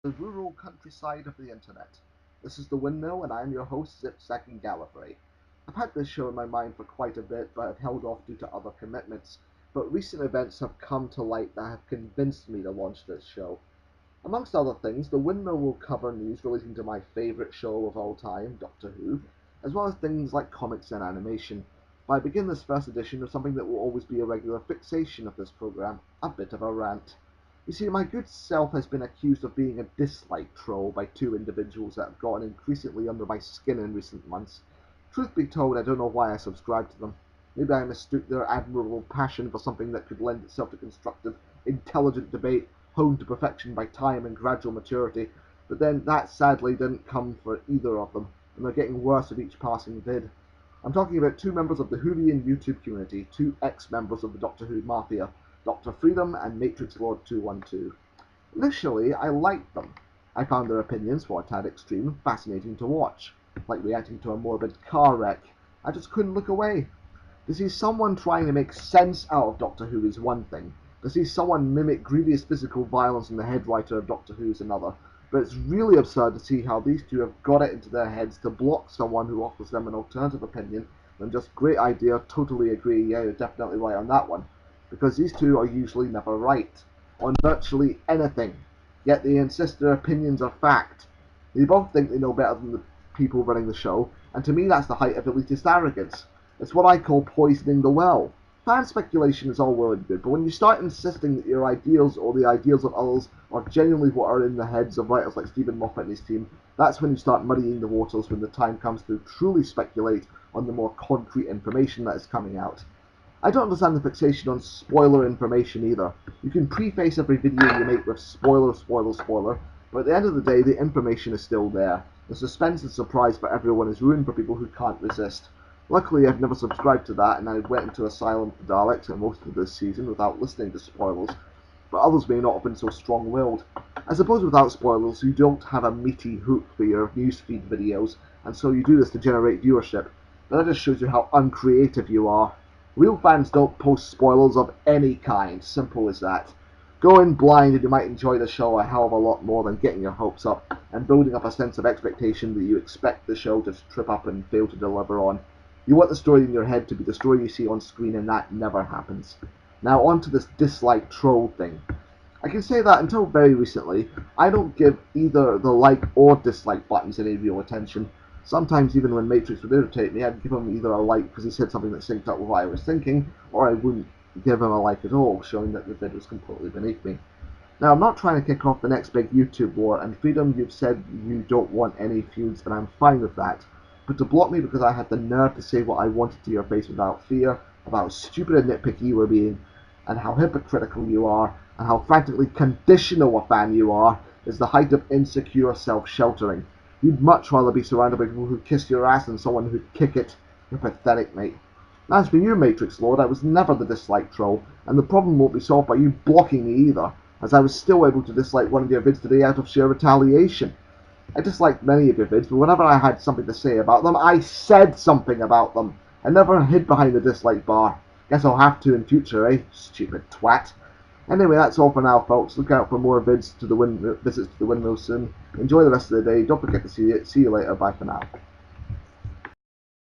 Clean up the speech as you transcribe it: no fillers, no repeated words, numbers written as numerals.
the rural countryside of the internet. This is the Windmill, and I'm your host, Zipsack and Gallifrey. I've had this show in my mind for quite a bit, but I've held off due to other commitments. But recent events have come to light that have convinced me to launch this show. Amongst other things, the Windmill will cover news relating to my favourite show of all time, Doctor Who, as well as things like comics and animation. But I begin this first edition with something that will always be a regular fixation of this programme, a bit of a rant. You see, my good self has been accused of being a dislike troll by two individuals that have gotten increasingly under my skin in recent months. Truth be told, I don't know why I subscribe to them. Maybe I mistook their admirable passion for something that could lend itself to constructive, intelligent debate, honed to perfection by time and gradual maturity, but then that sadly didn't come for either of them, and they're getting worse with each passing vid. I'm talking about two members of the Whovian YouTube community, two ex-members of the Doctor Who Mafia, Doctor Freedom and MatrixLord 212. Initially, I liked them. I found their opinions, for a tad extreme, fascinating to watch, like reacting to a morbid car wreck. I just couldn't look away. To see someone trying to make sense out of Doctor Who is one thing. To see someone mimic grievous physical violence in the head writer of Doctor Who is another. But it's really absurd to see how these two have got it into their heads to block someone who offers them an alternative opinion and just great idea, totally agree, yeah, you're definitely right on that one. Because these two are usually never right on virtually anything. Yet they insist their opinions are fact. They both think they know better than the people running the show, and to me that's the height of elitist arrogance. It's what I call poisoning the well. Fan speculation is all well and good, but when you start insisting that your ideals or the ideals of others are genuinely what are in the heads of writers like Stephen Moffat and his team, that's when you start muddying the waters when the time comes to truly speculate on the more concrete information that is coming out. I don't understand the fixation on spoiler information either. You can preface every video you make with spoiler, spoiler, spoiler, but at the end of the day, the information is still there. The suspense and surprise for everyone is ruined for people who can't resist. Luckily, I've never subscribed to that, and I went into Asylum for Daleks and most of this season without listening to spoilers, but others may not have been so strong-willed. I suppose without spoilers, you don't have a meaty hook for your newsfeed videos, and so you do this to generate viewership. But that just shows you how uncreative you are. Real fans don't post spoilers of any kind, simple as that. Go in blind and you might enjoy the show a hell of a lot more than getting your hopes up and building up a sense of expectation that you expect the show to trip up and fail to deliver on. You want the story in your head to be the story you see on screen, and that never happens. Now on to this dislike troll thing. I can say that until very recently, I don't give either the like or dislike buttons any real attention. Sometimes even when Matrix would irritate me, I'd give him either a like because he said something that synced up with what I was thinking, or I wouldn't give him a like at all, showing that the vid was completely beneath me. Now, I'm not trying to kick off the next big YouTube war, and Freedom, you've said you don't want any feuds, and I'm fine with that. But to block me because I had the nerve to say what I wanted to your face without fear, about how stupid and nitpicky you were being, and how hypocritical you are, and how frantically conditional a fan you are, is the height of insecure self-sheltering. You'd much rather be surrounded by people who kiss your ass than someone who'd kick it. You're pathetic, mate. As for you, Matrix Lord, I was never the dislike troll, and the problem won't be solved by you blocking me either, as I was still able to dislike one of your vids today out of sheer retaliation. I disliked many of your vids, but whenever I had something to say about them, I said something about them. I never hid behind the dislike bar. Guess I'll have to in future, eh? Stupid twat. Anyway, that's all for now, folks. Look out for more visits to the Windmill soon. Enjoy the rest of the day. Don't forget to see it. See you later. Bye for now.